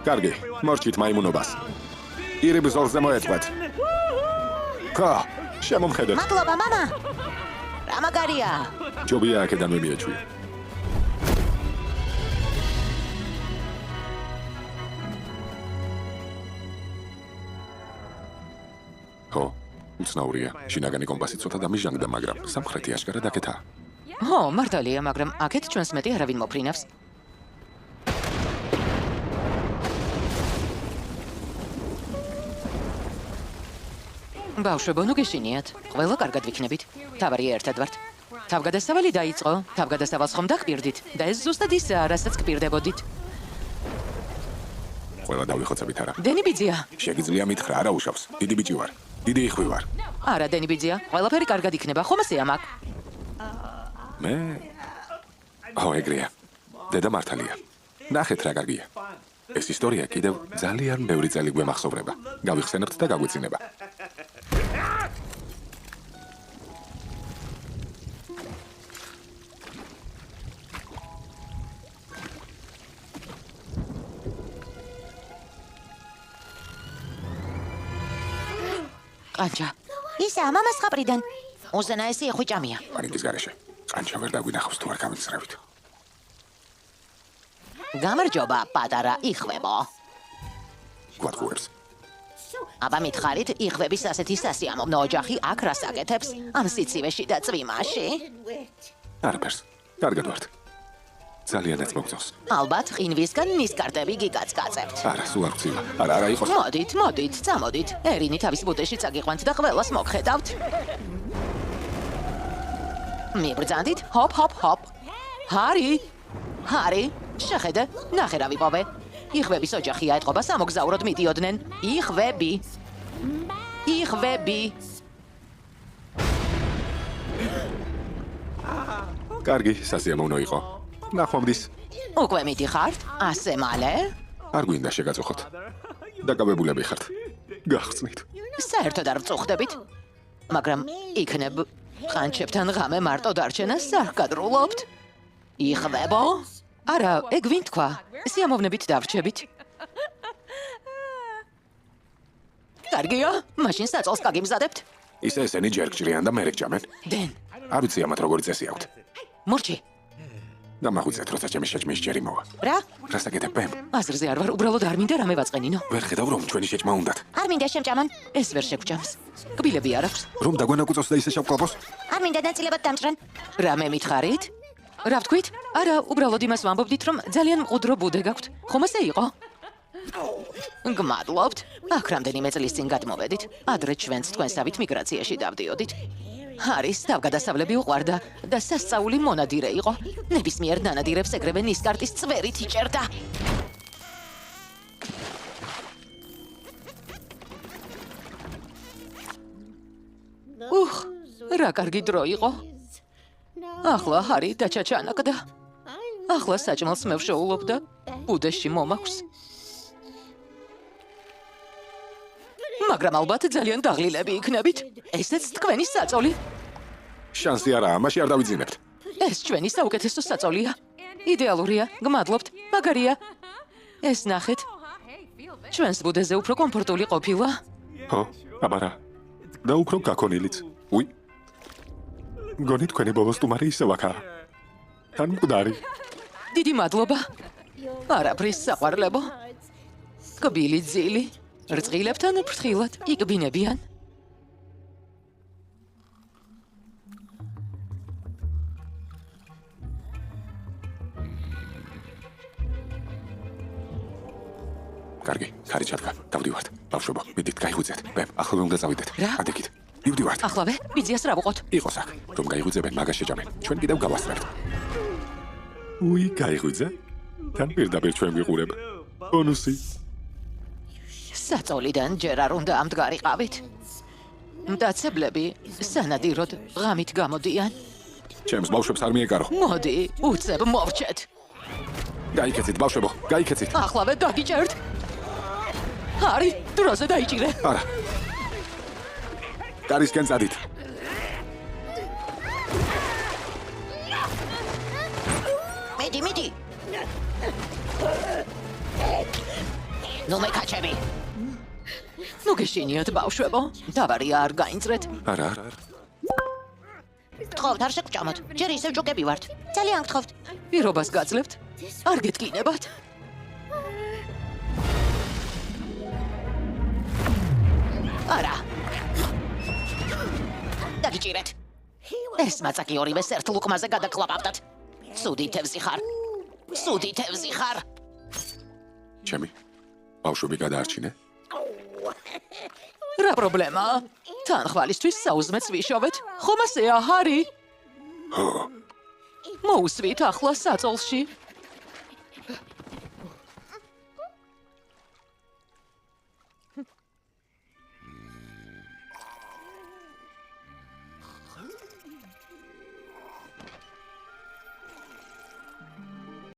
კარგი, მორჩით მაიმუნობას. ირიბ ზოლზე მოეწყვეთ. ხო, შემომხედეთ. მადლობა, მამა. რა მაგარია? ჯობია აქედანვე მიეჩვიო. ხო, უცნაურია. შინაგანი კომპასი ცოტა დამიჟანგდა, მაგრამ სამხრეთი აშკარად აქეთაა. ხო, მართალია, მაგრამ აქეთ ჩვენს მეტი არავინ მოფრინავს. ბავშვებო, ნუ გეშინიათ. ყველა კარგად ვიქნებით. თავარია ერთად ვართ. თავგადასავალი დაიწყო. თავგადასავალს ხომ დაგპირდით და ეს ზუსტად ისაა, რასაც გპირდებოდით. ყველა დავიხოცებით არა. დენი ბიძია. შეგიძლია მითხრა, არა უშავს. დიდი ბიჭი ვარ. დიდი იხვი ვარ. არა, დენი ბიძია. ყველაფერი კარგად იქნება, ხომ ასეა მაგ? მე ო ეგრეა. დედა მართალია. ნახეთ რა კარგია. ეს ისტორია კიდევ ძალიან ბევრი წელი გვემახსოვრება. გავიხსენებთ და გაგვეცინება. ყანჩა. ისა, მამას ხაპრიდან. უზენაესი ხვიჭამია. პანიკის გარეშე. ყანჩა ვერ დაგვინახავს თუ არ გამიცრავით. გამარჯობა, პატარა იხვებო. გვატყუებს. აბა მითხარით, იხვების ასეთი სასიამოვნო ოჯახი აქ რას აკეთებს? ამ სიცივეში და წვიმაში? არაფერს. კარგად ვართ. ძალიანაც მოგწონს. ალბათ, ყინვისგან ნისკარტები გიგაცკაცებთ. არა, სულ არ ვცივა. არა იყოს. მოდით, წამოდით. ერინი თავის ბუდეში წაგიყვანთ და ყველას მოგხედავთ. მიბრძანდით, ჰოპ, ჰოპ, ჰოპ. ჰარი, შეხედე, ნახე რა ვიპოვე. იხვების ოჯახი აეთყობა სამოგზაუროდ მიდიოდნენ. იხვები. კარგი, სასიამოვნო იყო. ნახვამდის. უკვე მიდიხართ? ასე მალე? არ გვინდა შეგაწუხოთ. დაკავებულები ხართ. გახსნით. საერთოდ არ ვწუხდებით. მაგრამ იქნებ ყანჩებთან ღამე მარტო დარჩენას სარკადრულობთ. იხვებო? არა, ეგ ვინ თქვა? სიამოვნებით დავრჩებით. კარგია, მაშინ საწოლს კაგიმზადებთ. ისე ესენი ჯერ გჭრიან და მერე გჭამენ. დენ, არ ვიცი ამათ როგორი წესი აქვთ. მორჩი. დამახვიცეთ, როცა ჩემი შეჭმის ჯერი მოვა. რა? რას აკეთებ, პემ? აზრზე არ ვარ, უბრალოდ არ მინდა რამე ვაწყენინო. ვერ ხედავ რომ ჩვენი შეჭმა უნდათ. არ მინდა შემჭამონ. ეს ვერ შეგვჭამს. კბილები არ აქვს. რომ დაგვენაკუწოს და ისე შევკლაპოს? არ მინდა ნაწილებად დამჭრან. რამე მითხარით? რა ვთქვით? არა, უბრალოდ იმას ვამბობდით, რომ ძალიან მყუდრო ბუდე გაქვთ. ხომ ასე იყო? გმადლობთ. აქ რამდენიმე წლის წინ გადმოვედით. ადრე ჩვენც თქვენსავით მიგრაციაში დავდიოდით. ჰარის თავგადასავლები უყვარდა და სასწაული მონადირე იყო. ნებისმიერ ნანადირებს ეგრევე ნისკარტის წვერით იჭერდა. რა კარგი დრო იყო. ახლა ჰარი დაჩაჩანაკდა. ახლა საჭმელს მევშოულობ და ბუდეში მომაქვს. მაგრამ ალბათ ძალიან დაღლილები იქნებით. ესეც თქვენი საწოლი. შანსი არაა, მაშინ არ დავიძინებთ. ეს ჩვენი საუკეთესო საწოლია. იდეალურია, გმადლობთ, მაგარია. ეს ნახეთ. ჩვენს ბუდეზე უფრო კომფორტული ყოფილა. ხო, აბა რა. და უფრო გაქონილიც. უი. გონი თქვენი ბოლო სტუმარი ისევ აქაა. თან მკვდარი. დიდი მადლობა. არაფრის საყვარლებო. კბილი ძილი. რწყილებთან ფრთხილად იკბინებიან. კარგი, ხარი ჩადგა. დავდივართ. ბავშვებო, მიდით, გაიღვიძეთ. პემ, ახლა უნდა წავიდეთ. რა? ადეკით. მივდივართ. ახლავე, ბიძიას რა ვუყოთ? იყოს აქ, რომ გაიღვიძებენ, მაგას შეჭამენ. ჩვენ კიდევ გავასწრებთ. უი, გაიღვიძე. თან პირდაპირ ჩვენ ვიყურებ. ბონუსი. საწოლიდან ჯერ არ უნდა ამდგარიყავით. მტაცებლები სანადიროდ ღამით გამოდიან. ჩემს ბავშვებს არ მიეკარო. მოდი, უცებ მოვჭეთ. გაიქეცით, ბავშვებო, გაიქეცით. ახლავე დაგიჭერთ. ჰარი, დროზე დაიჭირე. არა. კარისკენ წადით. მიდი. ნუ მეკაჩები. ნუ გეშინიათ ბავშვებო. დავარია არ გაინწრეთ. არა. გთხოვთ, არ შეგჭამოთ. ჯერ ისევ ჯოკები ვართ. ძალიან გთხოვთ. პირობას გაძლევთ. არ გეტკინებათ. არა. დაგიჭირეთ. ეს მაწაკი ორივე ერთ ლუკმაზე გადაკლაპავდათ. ცუდი თევზი ხარ. ცუდი თევზი ხარ. ჩემი ბავშვები გადაარჩინე. რა პრობლემაა? თანხვალისთვის საუზმეც ვიშოვეთ. ხომ ასეა, ჰარი? მოусვით ახლა საწოლში.